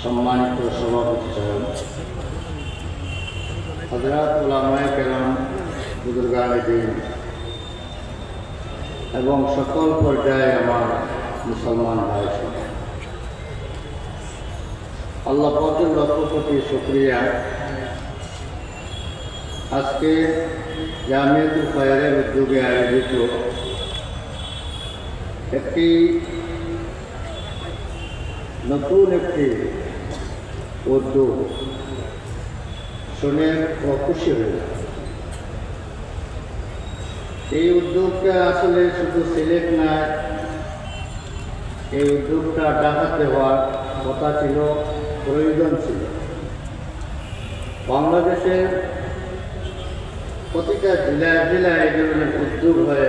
সম্মানিত সভাপতি সাহেব, হযরত উলামায়ে কেরাম, বুজুর্গানে দ্বীন এবং সকল পর্যায়ে আমার মুসলমান ভাই সব, আল্লাহ পাকের লক্ষ কোটি শুকরিয়া। আজকে জামিয়াতুল খায়রের উদ্যোগে আয়োজিত একটি নতুন একটি উদ্যোগ শুনে খুশি হলাম। এই উদ্যোগটা আসলে শুধু সিলেট না, এই উদ্যোগটা ঢাকাতে হওয়ার কথা ছিল, প্রয়োজন ছিল। বাংলাদেশের প্রতিটা জেলায় জেলায় এই ধরনের উদ্যোগ হয়ে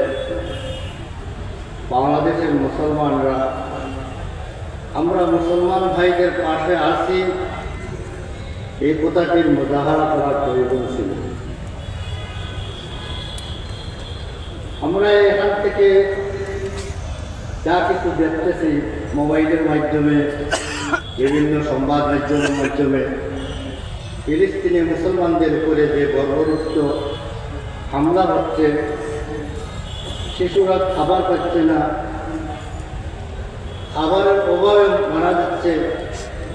বাংলাদেশের মুসলমানরা, আমরা মুসলমান ভাইদের পাশে আছি, এই কথাটির মুজাহারা করার প্রয়োজন ছিল। আমরা এখান থেকে যা কিছু দেখতেছি মোবাইলের মাধ্যমে, বিভিন্ন সংবাদ মাধ্যমের মাধ্যমে, ফিলিস্তিনি মুসলমানদের উপরে যে বর্বরোচিত হামলা হচ্ছে, শিশুরা খাবার পাচ্ছে না, খাবারের অভাবে মারা যাচ্ছে,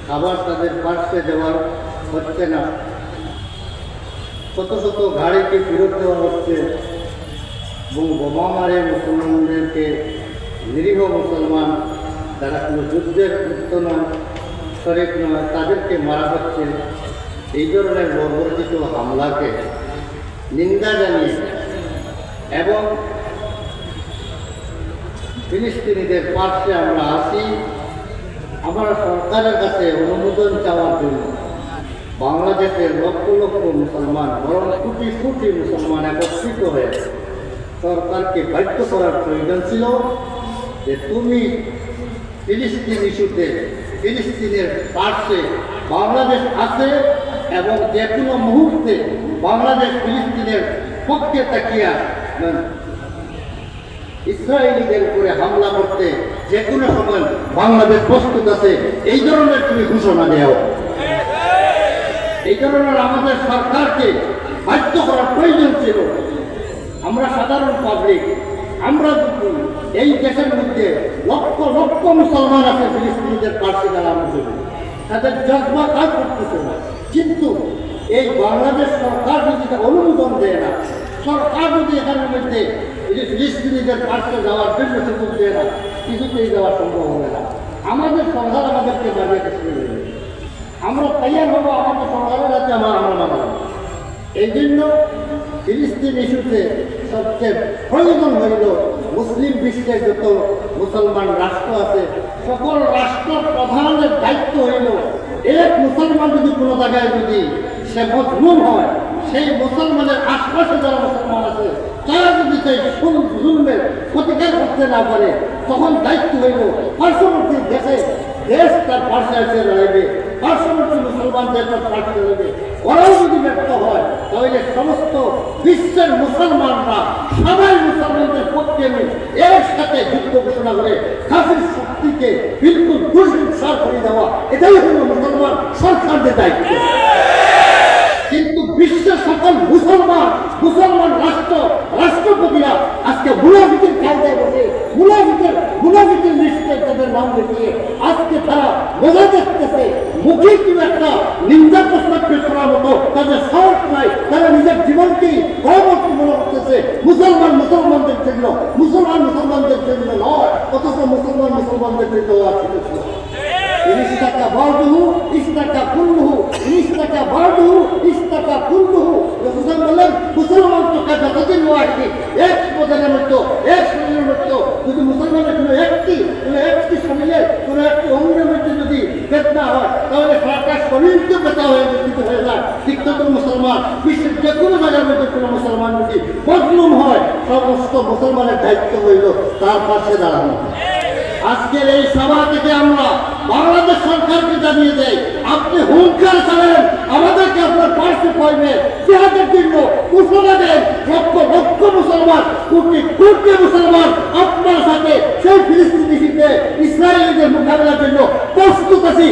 খাবার তাদের পাশে দেওয়া হচ্ছে না, শত শত গাড়িকে ফেরত দেওয়া হচ্ছে এবং বোমা মারে মুসলমানদেরকে, নিরীহ মুসলমান যারা কোনো যুদ্ধের মুক্ত নয়, শরীফ নয়, তাদেরকে মারা হচ্ছে। এই ধরনের বর্বরোচিত হামলাকে নিন্দা জানিয়ে এবং ফিলিস্তিনিদের পাশে আমরা আছি, আমরা সরকারের কাছে অনুমোদন চাওয়ার জন্য বাংলাদেশের লক্ষ লক্ষ মুসলমান, বরং কোটি কোটি মুসলমান একত্রিত হয়ে সরকারকে বাধ্য করার প্রয়োজন ছিল যে তুমি ফিলিস্তিন ইস্যুতে ফিলিস্তিনের পাশে বাংলাদেশ আছে এবং যে কোনো মুহূর্তে বাংলাদেশ ফিলিস্তিনের পক্ষে তাকিয়া ইসরায়েলিদের উপরে হামলা করতে যে কোনো সময় বাংলাদেশ প্রস্তুত আছে। এই ধরনের তুমি ঘোষণা দেও। এই ধরনের আমাদের সরকারকে বাধ্য করার প্রয়োজন ছিল। আমরা সাধারণ পাবলিক, আমরা এই দেশের মধ্যে লক্ষ লক্ষ মুসলমান আছে ফিলিস্তিনিদের পাশে দাঁড়ানোর জন্য, তাদের জজবা কাজ করতেছে না। কিন্তু এই বাংলাদেশ সরকার যদি অনুমোদন দেয় না, সরকার যদি এখানের মধ্যে ফিলিস্তিনিদের পাশে যাওয়ার জন্য সুযোগ দেয় না, কিছুতেই যাওয়া সম্ভব হবে না। আমাদের সরকার আমাদেরকে বাড়িয়ে শুরু করবে, আমরা তৈরি হবো, আমাদের সরকারের কাছে আমরা মানব। এই জন্য ফিলিস্তিন ইস্যুতে সবচেয়ে প্রয়োজন হইল মুসলিম বিশ্বের যত মুসলমান রাষ্ট্র আছে, সকল রাষ্ট্র প্রধানের দায়িত্ব হইল এক মুসলমান যদি কোনো জায়গায় যদি সে মজলুম হয়, সেই মুসলমানের আশপাশে যারা মুসলমান আছে তারা যদি সেই জুলমের প্রতিকার করতে না পারে, তখন দায়িত্ব হইল পার্শ্ববর্তী দেশে, দেশ তার পাশে এসে দাঁড়াবে, পার্শ্ববর্তী মুসলমানদের তার পাশে দাঁড়াবে। ওরাও যদি ব্যর্থ হয় তাহলে সমস্ত বিশ্বের মুসলমানরা সবাই মুসলমানদের পক্ষে একসাথে যুদ্ধ ঘোষণা করে কাফির শক্তিকে বিলকুল দুর্বিচার করে দেওয়া, এটাই হল মুসলমান সরকারদের দায়িত্ব। কিন্তু বিশ্বের সকল মুসলমান রাষ্ট্রপতিরা আজকে মুনাফিকের কায়দায় বসে মুনাফিকের লিস্টে তাদের নাম দেখিয়ে আজকে তারা মজা দেখতেছে। মুখে কিংবা একটা নিন্দা প্রস্তাব পেশ করার মতো তাদের সাহস নাই। তারা নিজের জীবনকেই পরবর্তী মনে করতেছে মুসলমানদের জন্য, মুসলমানদের জন্য নয়, অথচ মুসলমানদের জন্য আছে। ইস্তাকা বারদুহু ইস্তাকা কুল্লুহু, ইস্তাকা বারদুহু ইস্তাকা কুল্লুহু। রাসূল বলেন মুসলমান তো যতদিন আছে এক প্রধানের মতো, এক শরীরের মতো। যদি মুসলমানের কোনো একটি শরীরে কোনো একটি অঙ্গের মধ্যে যদি বেদনা হয় তাহলে সারাটা শরীরকে ব্যথা হয়ে যায়। ঠিক তত মুসলমান বিশ্বের যে কোনো জায়গার মধ্যে কোনো মুসলমান যদি মজলুম হয়, সমস্ত মুসলমানের দায়িত্ব হইল তার পাশে দাঁড়ানো। আজকের এই সভা থেকে আমরা বাংলাদেশ সরকারকে জানিয়ে দেয়, আপনি হুঙ্কার ছাড়েন, আমাদেরকে আপনার পাশে পাইবে, জিহাদের জন্য ঘোষণা দেন। লক্ষ লক্ষ মুসলমান, কোটি কোটি মুসলমান আপনার সাথে সেই ফিলিস্তিনিতে ইসরায়েলিদের মোকাবিলার জন্য প্রস্তুত আছি।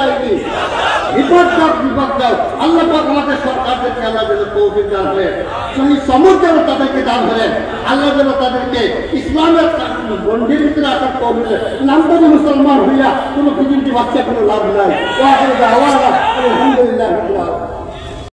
যায়নি। বিপদ দাও আল্লাহ পাক আমাদের সরকারদেরকে আল্লাহ যেন তৌফিক দান করেন, সেই সমর্থ যেন তাদেরকে দান করেন, আল্লাহ যেন তাদেরকে ইসলামের গণ্ডির ভিতরে আসার তৌফিক দেন। নামদারি মুসলমান হইয়া কোনো পৃথিবীর বাচ্চা কোনো লাভ নাই। আলহামদুলিল্লাহ।